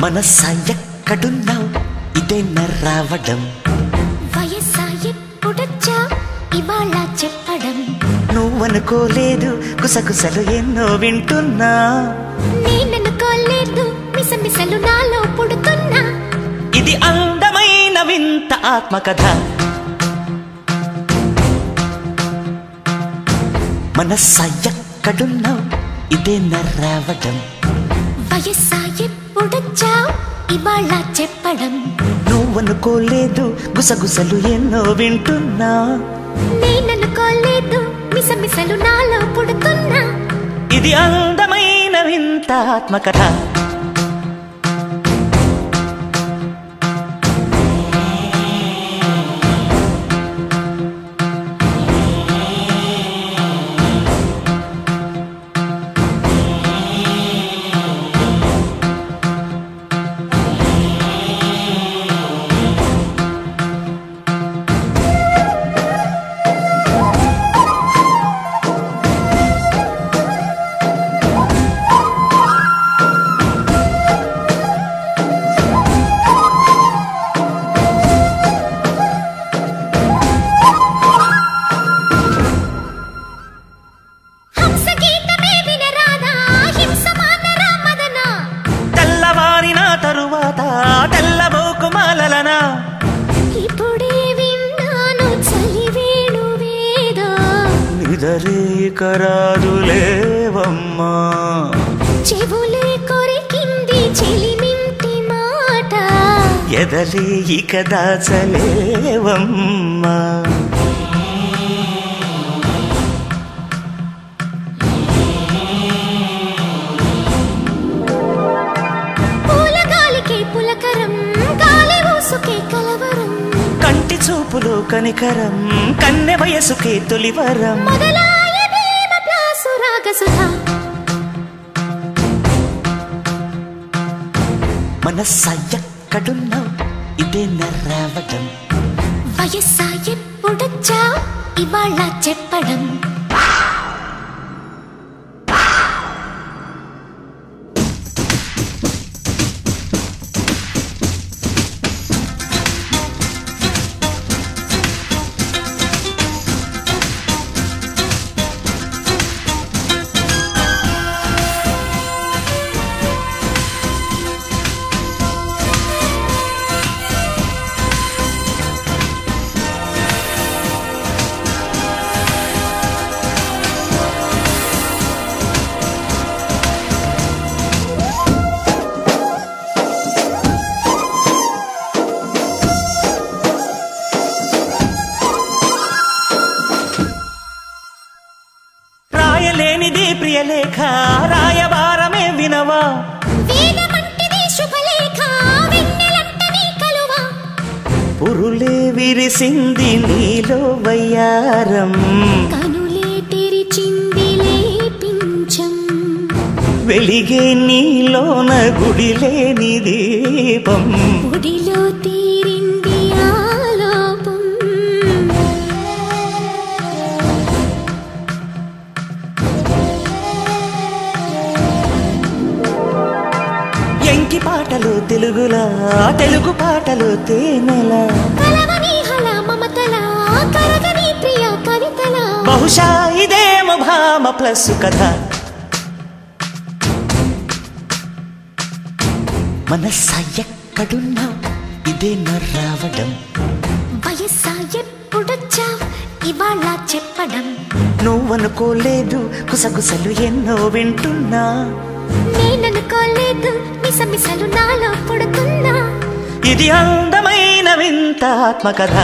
మనసా ఎక్కడున్నావు ఇదేనా రావడం వయసా ఎప్పుడొచ్చా ఇవాళ చెప్పడం నువ్వనుకోలేదు గుసగుసలు ఎన్నో వింటున్నా నేననుకోలేదు మిసమిసలు నాలో పుడుతున్నా ఇది అందమైన వింత ఆత్మకథ మనసా ఎక్కడున్నావు ఇదేనా రావడం వయసా ఎప్పుడొచ్చా ఇవాళ చెప్పడం నువ్వనుకోలేదు గుసగుసలు ఎన్నో వింటున్నా నేననుకోలేదు మిసమిసలు నాలో పుడుతున్నా ఇది అందమైన వింత ఆత్మకథ కరాదులేవమ్మా చెవులే కొరికింది చెలిమింటి మాట ఎదలే ఇక దాచలేవమ్మా పూలగాలికే పులకరం గాలి ఊసుకే కలవరం కంటి చూపులో కనికరం కన్నె వయసుకే తొలివరం మనసా ఎక్కడున్నావు ఇదేనా రావడం వయసా ఎప్పుడొచ్చా ఇవాళ చెప్పడం రాయలేనిది ప్రియలేఖ రాయబారమే వినవా వేదమంటిది శుభలేఖ వెన్నెలంటని కలువా పురులే విరిసింది నీలో వయ్యారం కనులే తెరిచిందిలే పించం వెలిగే నీలోన గుడిలేని దీపం గుడిలో తీరింది ఆలోపం ఎంకి పాటలు తెలుగులా తెలుగు పాటలు తేనెలా కలవని హల మమతల కరగని ప్రియ కవితల బహుశా ఇదేమో భామ ప్లస్ కథ మనసా ఎక్కడున్నావు ఇదేనా రావడం వయసా ఎప్పుడొచ్చా ఇవాళ చెప్పడం నువ్వనుకోలేదు గుసగుసలు ఎన్నో వింటున్నా నేననుకోలేదు మిసమిసలు నాలో పుడుతున్నా ఇది అందమైన వింత ఆత్మకథ